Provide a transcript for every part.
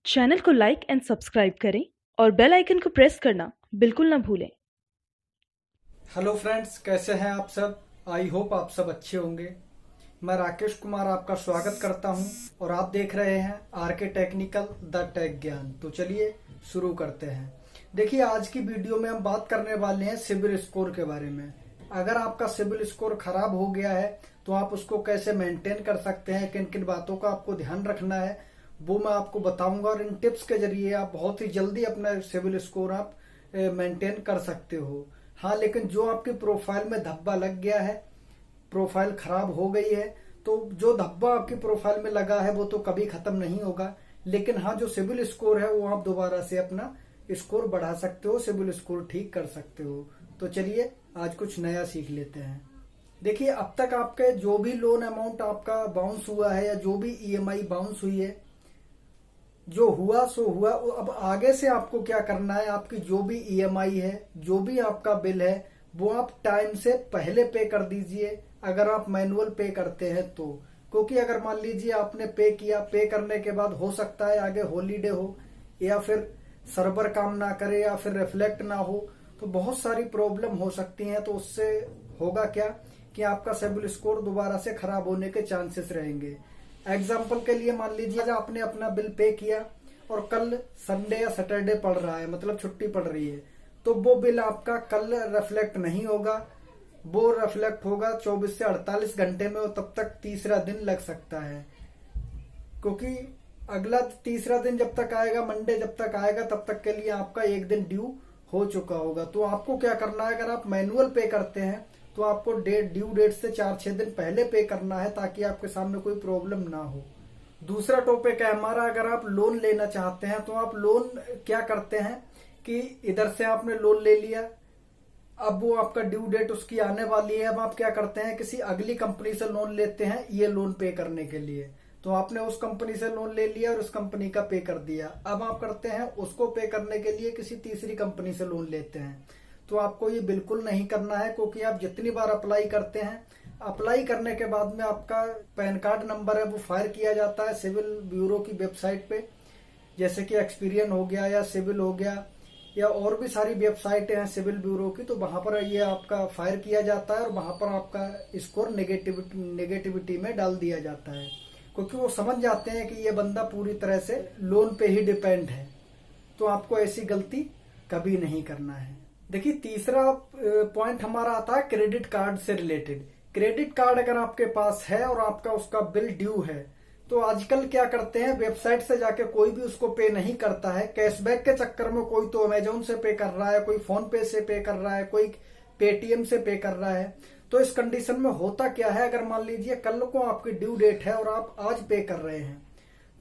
Channel को like and subscribe करें और बेल आइकन को प्रेस करना बिल्कुल ना भूलें। हेलो फ्रेंड्स, कैसे हैं आप सब। आई होप आप सब अच्छे होंगे। मैं राकेश कुमार आपका स्वागत करता हूं और आप देख रहे हैं आरके टेक्निकल द टेक ज्ञान। तो चलिए शुरू करते हैं। देखिए, आज की वीडियो में हम बात करने वाले हैं सिबिल स्कोर के बारे में। अगर आपका सिबिल स्कोर खराब हो गया है तो आप उसको कैसे मेंटेन कर सकते हैं, किन किन बातों का आपको ध्यान रखना है, वो मैं आपको बताऊंगा। और इन टिप्स के जरिए आप बहुत ही जल्दी अपना सिबिल स्कोर आप मेंटेन कर सकते हो। हाँ, लेकिन जो आपकी प्रोफाइल में धब्बा लग गया है, प्रोफाइल खराब हो गई है, तो जो धब्बा आपकी प्रोफाइल में लगा है वो तो कभी खत्म नहीं होगा। लेकिन हाँ, जो सिबिल स्कोर है वो आप दोबारा से अपना स्कोर बढ़ा सकते हो, सिबिल स्कोर ठीक कर सकते हो। तो चलिए आज कुछ नया सीख लेते हैं। देखिए, अब तक आपके जो भी लोन अमाउंट आपका बाउंस हुआ है या जो भी ईएमआई बाउंस हुई है, जो हुआ सो हुआ। अब आगे से आपको क्या करना है, आपकी जो भी ईएमआई है, जो भी आपका बिल है, वो आप टाइम से पहले पे कर दीजिए। अगर आप मैनुअल पे करते हैं तो, क्योंकि अगर मान लीजिए आपने पे किया, पे करने के बाद हो सकता है आगे हॉलीडे हो या फिर सर्वर काम ना करे या फिर रिफ्लेक्ट ना हो, तो बहुत सारी प्रॉब्लम हो सकती हैं। तो उससे होगा क्या कि आपका सिबिल स्कोर दोबारा से खराब होने के चांसेस रहेंगे। एग्जाम्पल के लिए मान लीजिए आज आपने अपना बिल पे किया और कल संडे या सैटरडे पड़ रहा है, मतलब छुट्टी पड़ रही है, तो वो बिल आपका कल रिफ्लेक्ट नहीं होगा। वो रिफ्लेक्ट होगा 24 से 48 घंटे में, और तब तक तीसरा दिन लग सकता है। क्योंकि अगला तीसरा दिन जब तक आएगा, मंडे जब तक आएगा, तब तक के लिए आपका एक दिन ड्यू हो चुका होगा। तो आपको क्या करना है, अगर आप मैनुअल पे करते हैं तो आपको ड्यू डेट से 4-6 दिन पहले पे करना है, ताकि आपके सामने कोई प्रॉब्लम ना हो। दूसरा टॉपिक है हमारा, अगर आप लोन लेना चाहते हैं तो आप लोन क्या करते हैं कि इधर से आपने लोन ले लिया, अब वो आपका ड्यू डेट उसकी आने वाली है। अब आप क्या करते हैं, किसी अगली कंपनी से लोन लेते हैं ये लोन पे करने के लिए। तो आपने उस कंपनी से लोन ले लिया और उस कंपनी का पे कर दिया। अब आप करते हैं उसको पे करने के लिए किसी तीसरी कंपनी से लोन लेते हैं। तो आपको ये बिल्कुल नहीं करना है, क्योंकि आप जितनी बार अप्लाई करते हैं, अप्लाई करने के बाद में आपका पैन कार्ड नंबर है वो फायर किया जाता है सिविल ब्यूरो की वेबसाइट पे, जैसे कि एक्सपीरियन हो गया या सिविल हो गया या और भी सारी वेबसाइटें हैं सिविल ब्यूरो की। तो वहां पर ये आपका फायर किया जाता है और वहां पर आपका स्कोर नेगेटिविटी में डाल दिया जाता है, क्योंकि वो समझ जाते हैं कि ये बंदा पूरी तरह से लोन पे ही डिपेंड है। तो आपको ऐसी गलती कभी नहीं करना है। देखिए, तीसरा पॉइंट हमारा आता है क्रेडिट कार्ड से रिलेटेड। क्रेडिट कार्ड अगर आपके पास है और आपका उसका बिल ड्यू है, तो आजकल क्या करते हैं, वेबसाइट से जाके कोई भी उसको पे नहीं करता है। कैशबैक के चक्कर में कोई तो अमेजोन से पे कर रहा है, कोई फोन पे से पे कर रहा है, कोई पेटीएम से पे कर रहा है। तो इस कंडीशन में होता क्या है, अगर मान लीजिए कल को आपकी ड्यू डेट है और आप आज पे कर रहे हैं,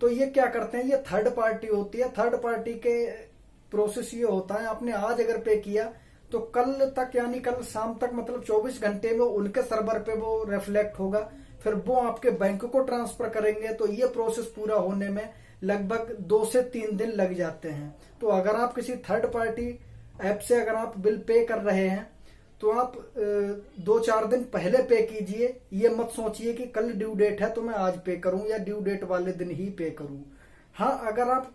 तो ये क्या करते हैं, ये थर्ड पार्टी होती है। थर्ड पार्टी के प्रोसेस ये होता है, आपने आज अगर पे किया तो कल तक, यानी कल शाम तक, मतलब 24 घंटे में उनके सर्वर पे वो रिफ्लेक्ट होगा। फिर वो आपके बैंक को ट्रांसफर करेंगे। तो ये प्रोसेस पूरा होने में लगभग 2 से 3 दिन लग जाते हैं। तो अगर आप किसी थर्ड पार्टी ऐप से अगर आप बिल पे कर रहे हैं तो आप 2-4 दिन पहले पे कीजिए। ये मत सोचिए कि कल ड्यू डेट है तो मैं आज पे करूं या ड्यू डेट वाले दिन ही पे करूं। हाँ, अगर आप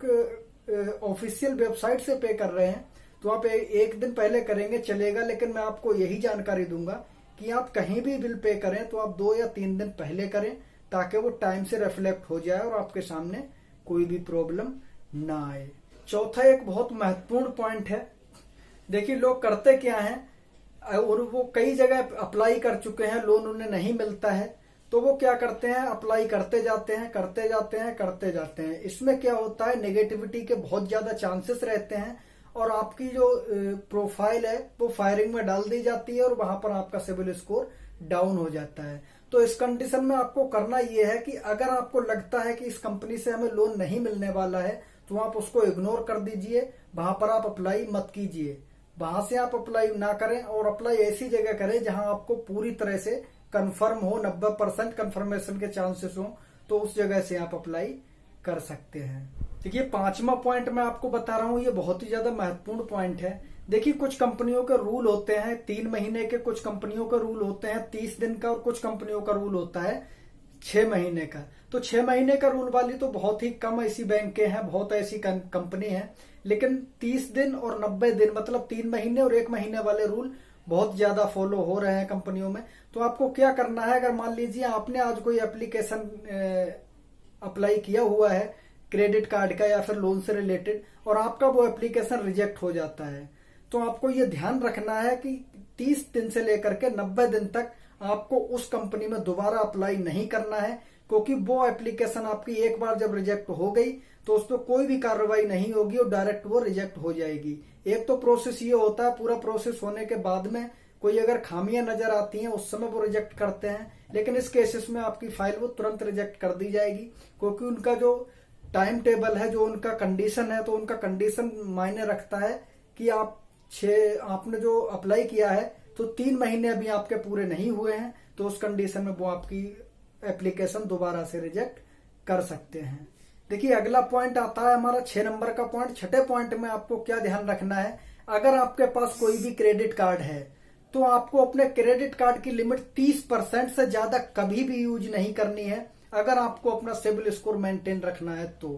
ऑफिशियल वेबसाइट से पे कर रहे हैं तो आप एक दिन पहले करेंगे चलेगा, लेकिन मैं आपको यही जानकारी दूंगा कि आप कहीं भी बिल पे करें तो आप 2 या 3 दिन पहले करें, ताकि वो टाइम से रिफ्लेक्ट हो जाए और आपके सामने कोई भी प्रॉब्लम ना आए। चौथा एक बहुत महत्वपूर्ण पॉइंट है। देखिए, लोग करते क्या है, और वो कई जगह अप्लाई कर चुके हैं, लोन उन्हें नहीं मिलता है, तो वो क्या करते हैं, अप्लाई करते जाते हैं, करते जाते हैं, करते जाते हैं। इसमें क्या होता है, नेगेटिविटी के बहुत ज्यादा चांसेस रहते हैं और आपकी जो प्रोफाइल है वो फायरिंग में डाल दी जाती है और वहां पर आपका सिबिल स्कोर डाउन हो जाता है। तो इस कंडीशन में आपको करना यह है कि अगर आपको लगता है कि इस कंपनी से हमें लोन नहीं मिलने वाला है, तो आप उसको इग्नोर कर दीजिए, वहां पर आप अप्लाई मत कीजिए। वहां से आप अप्लाई ना करें और अप्लाई ऐसी जगह करें जहां आपको पूरी तरह से कंफर्म हो, 90% कंफर्मेशन के चांसेस हो, तो उस जगह से आप अप्लाई कर सकते हैं। देखिए, 5वां पॉइंट मैं आपको बता रहा हूं, ये बहुत ही ज्यादा महत्वपूर्ण पॉइंट है। देखिए, कुछ कंपनियों के रूल होते हैं 3 महीने के, कुछ कंपनियों का रूल होते हैं 30 दिन का, और कुछ कंपनियों का रूल होता है 6 महीने का। तो 6 महीने का रूल वाली तो बहुत ही कम ऐसी बैंकें हैं, बहुत ऐसी कंपनी हैं, लेकिन 30 दिन और 90 दिन मतलब 3 महीने और 1 महीने वाले रूल बहुत ज्यादा फॉलो हो रहे हैं कंपनियों में। तो आपको क्या करना है, अगर मान लीजिए आपने आज कोई एप्लीकेशन अप्लाई किया हुआ है क्रेडिट कार्ड का या फिर लोन से रिलेटेड और आपका वो एप्लीकेशन रिजेक्ट हो जाता है, तो आपको ये ध्यान रखना है कि 30 दिन से लेकर के 90 दिन तक आपको उस कंपनी में दोबारा अप्लाई नहीं करना है, क्योंकि वो एप्लीकेशन आपकी एक बार जब रिजेक्ट हो गई तो उस पर कोई भी कार्रवाई नहीं होगी और डायरेक्ट वो रिजेक्ट हो जाएगी। एक तो प्रोसेस ये होता है, पूरा प्रोसेस होने के बाद में कोई अगर खामियां नजर आती हैं उस समय वो रिजेक्ट करते हैं, लेकिन इस केसेस में आपकी फाइल वो तुरंत रिजेक्ट कर दी जाएगी, क्योंकि उनका जो टाइम टेबल है, जो उनका कंडीशन है, तो उनका कंडीशन मायने रखता है कि आपने जो अप्लाई किया है तो 3 महीने अभी आपके पूरे नहीं हुए हैं, तो उस कंडीशन में वो आपकी एप्लीकेशन दोबारा से रिजेक्ट कर सकते हैं। देखिए अगला पॉइंट आता है हमारा 6 नंबर का पॉइंट। छठे पॉइंट में आपको क्या ध्यान रखना है, अगर आपके पास कोई भी क्रेडिट कार्ड है तो आपको अपने क्रेडिट कार्ड की लिमिट 30% से ज्यादा कभी भी यूज नहीं करनी है, अगर आपको अपना सिबिल स्कोर मेंटेन रखना है। तो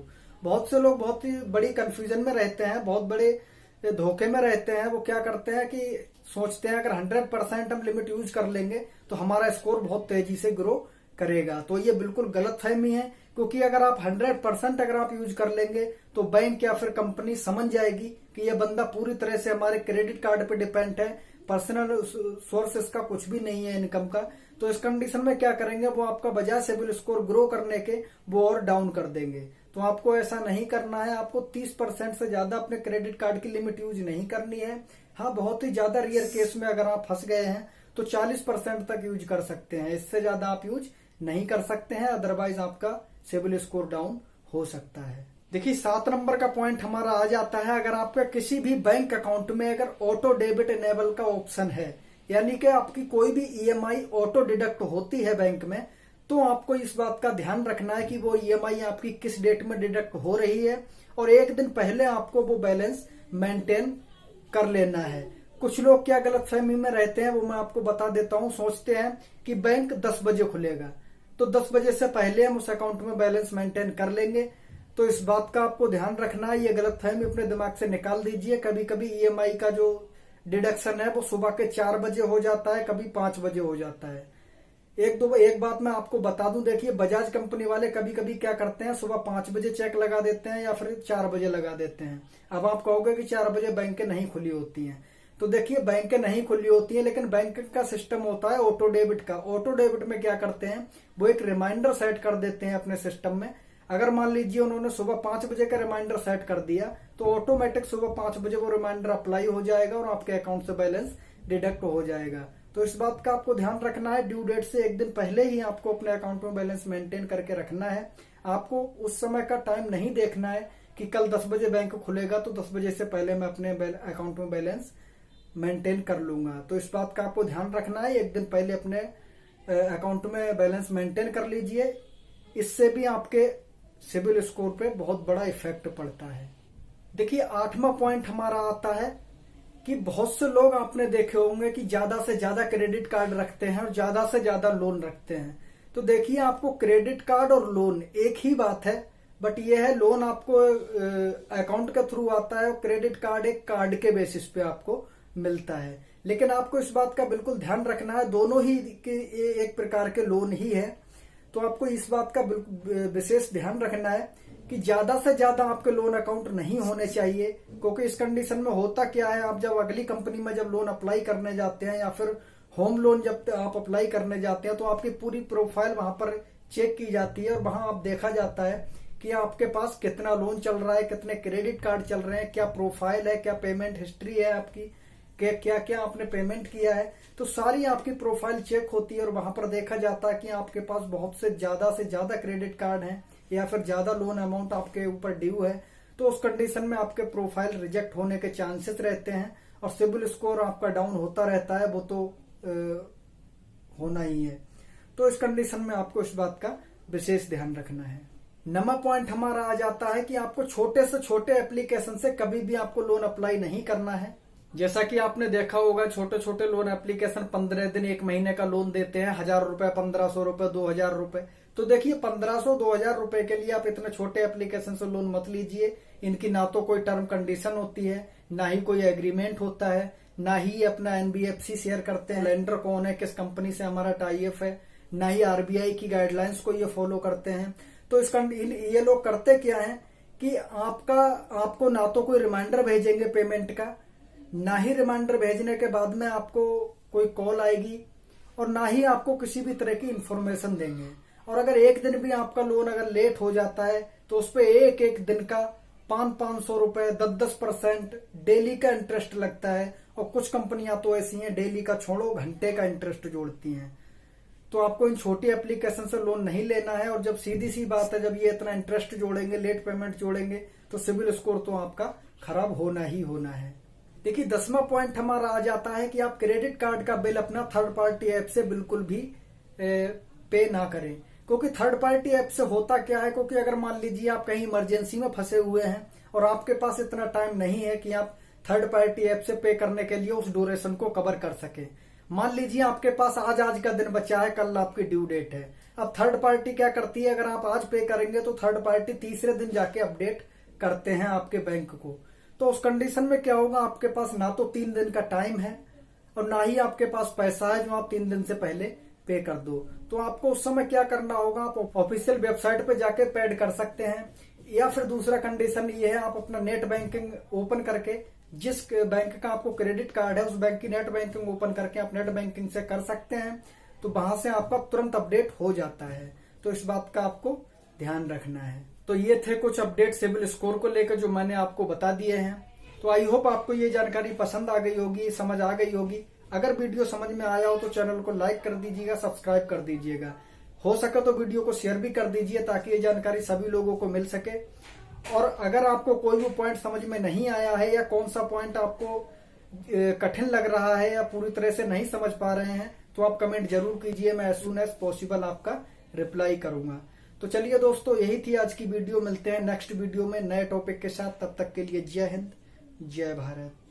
बहुत से लोग बहुत ही बड़ी कंफ्यूजन में रहते हैं, बहुत बड़े धोखे में रहते हैं। वो क्या करते हैं कि सोचते हैं अगर 100% हम लिमिट यूज कर लेंगे तो हमारा स्कोर बहुत तेजी से ग्रो करेगा। तो ये बिल्कुल गलत फहमी है, क्योंकि अगर आप 100% अगर आप यूज कर लेंगे तो बैंक या फिर कंपनी समझ जाएगी कि ये बंदा पूरी तरह से हमारे क्रेडिट कार्ड पे डिपेंड है, पर्सनल सोर्स इसका कुछ भी नहीं है इनकम का। तो इस कंडीशन में क्या करेंगे, वो आपका बजाय सिबिल स्कोर ग्रो करने के वो और डाउन कर देंगे। तो आपको ऐसा नहीं करना है, आपको 30% से ज्यादा अपने क्रेडिट कार्ड की लिमिट यूज नहीं करनी है। हाँ, बहुत ही ज्यादा रेयर केस में अगर आप फंस गए हैं तो 40% तक यूज कर सकते हैं, इससे ज्यादा आप यूज नहीं कर सकते हैं, अदरवाइज आपका सिबिल स्कोर डाउन हो सकता है। देखिए 7 नंबर का पॉइंट हमारा आ जाता है, अगर आपका किसी भी बैंक अकाउंट में अगर ऑटो डेबिट इनेबल का ऑप्शन है, यानी कि आपकी कोई भी ईएमआई ऑटो डिडक्ट होती है बैंक में, तो आपको इस बात का ध्यान रखना है कि वो ईएमआई आपकी किस डेट में डिडक्ट हो रही है और एक दिन पहले आपको वो बैलेंस मेंटेन कर लेना है। कुछ लोग क्या गलतफहमी में रहते हैं वो मैं आपको बता देता हूं। सोचते हैं कि बैंक 10 बजे खुलेगा तो 10 बजे से पहले हम उस अकाउंट में बैलेंस मेंटेन कर लेंगे। तो इस बात का आपको ध्यान रखना है, ये गलतफहमी अपने दिमाग से निकाल दीजिए। कभी कभी ईएमआई का जो डिडक्शन है वो सुबह के 4 बजे हो जाता है, कभी 5 बजे हो जाता है। एक बात मैं आपको बता दूं, देखिए बजाज कंपनी वाले कभी कभी क्या करते हैं, सुबह 5 बजे चेक लगा देते हैं या फिर 4 बजे लगा देते हैं। अब आप कहोगे कि 4 बजे बैंकें नहीं खुली होती हैं, तो देखिए बैंकें नहीं खुली होती हैं, लेकिन बैंक का सिस्टम होता है ऑटो डेबिट का। ऑटो डेबिट में क्या करते हैं, वो एक रिमाइंडर सेट कर देते हैं अपने सिस्टम में। अगर मान लीजिए उन्होंने सुबह 5 बजे का रिमाइंडर सेट कर दिया तो ऑटोमेटिक सुबह 5 बजे वो रिमाइंडर अप्लाई हो जाएगा और आपके अकाउंट से बैलेंस डिडक्ट हो जाएगा। तो इस बात का आपको ध्यान रखना है, ड्यू डेट से एक दिन पहले ही आपको अपने अकाउंट में बैलेंस मेंटेन करके रखना है। आपको उस समय का टाइम नहीं देखना है कि कल 10 बजे बैंक खुलेगा तो 10 बजे से पहले मैं अपने अकाउंट में बैलेंस मेंटेन कर लूंगा। तो इस बात का आपको ध्यान रखना है, एक दिन पहले अपने अकाउंट में बैलेंस मेंटेन कर लीजिए। इससे भी आपके सिबिल स्कोर पे बहुत बड़ा इफेक्ट पड़ता है। देखिए 8वां पॉइंट हमारा आता है कि बहुत से लोग आपने देखे होंगे कि ज्यादा से ज्यादा क्रेडिट कार्ड रखते हैं और ज्यादा से ज्यादा लोन रखते हैं। तो देखिए आपको क्रेडिट कार्ड और लोन एक ही बात है, बट यह है लोन आपको अकाउंट के थ्रू आता है और क्रेडिट कार्ड एक कार्ड के बेसिस पे आपको मिलता है। लेकिन आपको इस बात का बिल्कुल ध्यान रखना है, दोनों ही एक प्रकार के लोन ही है। तो आपको इस बात का विशेष ध्यान रखना है कि ज्यादा से ज्यादा आपके लोन अकाउंट नहीं होने चाहिए, क्योंकि इस कंडीशन में होता क्या है, आप जब अगली कंपनी में जब लोन अप्लाई करने जाते हैं या फिर होम लोन जब आप अप्लाई करने जाते हैं तो आपकी पूरी प्रोफाइल वहां पर चेक की जाती है और वहां आप देखा जाता है कि आपके पास कितना लोन चल रहा है, कितने क्रेडिट कार्ड चल रहे हैं, क्या प्रोफाइल है, क्या पेमेंट हिस्ट्री है आपकी, क्या क्या आपने पेमेंट किया है। तो सारी आपकी प्रोफाइल चेक होती है और वहां पर देखा जाता है कि आपके पास बहुत से ज्यादा क्रेडिट कार्ड हैं या फिर ज्यादा लोन अमाउंट आपके ऊपर ड्यू है। तो उस कंडीशन में आपके प्रोफाइल रिजेक्ट होने के चांसेस रहते हैं और सिबिल स्कोर आपका डाउन होता रहता है, वो तो होना ही है। तो इस कंडीशन में आपको इस बात का विशेष ध्यान रखना है। 9वां पॉइंट हमारा आ जाता है कि आपको छोटे से छोटे एप्लीकेशन से कभी भी आपको लोन अप्लाई नहीं करना है। जैसा कि आपने देखा होगा छोटे छोटे लोन एप्लीकेशन 15 दिन 1 महीने का लोन देते हैं, 1000 रुपए, 1500 रुपए, 2000 रुपए। तो देखिए 1500-2000 रुपए के लिए आप इतने छोटे एप्लीकेशन से लोन मत लीजिए। इनकी ना तो कोई टर्म कंडीशन होती है, ना ही कोई एग्रीमेंट होता है, ना ही अपना एनबीएफसी शेयर करते हैं, लेंडर कौन है, किस कंपनी से हमारा टाई अप है, ना ही आरबीआई की गाइडलाइंस को ये फॉलो करते हैं। तो ये लोग करते क्या है कि आपको ना तो कोई रिमाइंडर भेजेंगे पेमेंट का, ना ही रिमाइंडर भेजने के बाद में आपको कोई कॉल आएगी, और ना ही आपको किसी भी तरह की इंफॉर्मेशन देंगे। और अगर एक दिन भी आपका लोन अगर लेट हो जाता है तो उस पर एक दिन का 500 रुपए 10% डेली का इंटरेस्ट लगता है। और कुछ कंपनियां तो ऐसी हैं डेली का छोड़ो घंटे का इंटरेस्ट जोड़ती हैं। तो आपको इन छोटी एप्लीकेशन से लोन नहीं लेना है। और जब सीधी सी बात है, जब ये इतना इंटरेस्ट जोड़ेंगे, लेट पेमेंट जोड़ेंगे, तो सिविल स्कोर तो आपका खराब होना ही होना है। देखिए 10वां पॉइंट हमारा आ जाता है कि आप क्रेडिट कार्ड का बिल अपना थर्ड पार्टी ऐप से बिल्कुल भी पे ना करें। क्योंकि थर्ड पार्टी ऐप से होता क्या है, क्योंकि अगर मान लीजिए आप कहीं इमरजेंसी में फंसे हुए हैं और आपके पास इतना टाइम नहीं है कि आप थर्ड पार्टी ऐप से पे करने के लिए उस ड्यूरेशन को कवर कर सके। मान लीजिए आपके पास आज का दिन बचा है, कल आपकी ड्यू डेट है। अब थर्ड पार्टी क्या करती है, अगर आप आज पे करेंगे तो थर्ड पार्टी तीसरे दिन जाके अपडेट करते हैं आपके बैंक को। तो उस कंडीशन में क्या होगा, आपके पास ना तो 3 दिन का टाइम है और ना ही आपके पास पैसा है जो आप 3 दिन से पहले पे कर दो। तो आपको उस समय क्या करना होगा, आप ऑफिशियल वेबसाइट पे जाके पेड कर सकते हैं, या फिर दूसरा कंडीशन ये है, आप अपना नेट बैंकिंग ओपन करके, जिस बैंक का आपको क्रेडिट कार्ड है उस बैंक की नेट बैंकिंग ओपन करके आप नेट बैंकिंग से कर सकते हैं। तो वहां से आपका तुरंत अपडेट हो जाता है। तो इस बात का आपको ध्यान रखना है। तो ये थे कुछ अपडेट सिविल स्कोर को लेकर जो मैंने आपको बता दिए हैं। तो आई होप आपको ये जानकारी पसंद आ गई होगी, समझ आ गई होगी। अगर वीडियो समझ में आया हो तो चैनल को लाइक कर दीजिएगा, सब्सक्राइब कर दीजिएगा। हो सके तो वीडियो को शेयर भी कर दीजिए ताकि ये जानकारी सभी लोगों को मिल सके। और अगर आपको कोई भी पॉइंट समझ में नहीं आया है, या कौन सा पॉइंट आपको कठिन लग रहा है या पूरी तरह से नहीं समझ पा रहे हैं, तो आप कमेंट जरूर कीजिए। मैं एज सून एज पॉसिबल आपका रिप्लाई करूंगा। तो चलिए दोस्तों, यही थी आज की वीडियो। मिलते हैं नेक्स्ट वीडियो में नए टॉपिक के साथ। तब तक के लिए जय हिंद, जय भारत।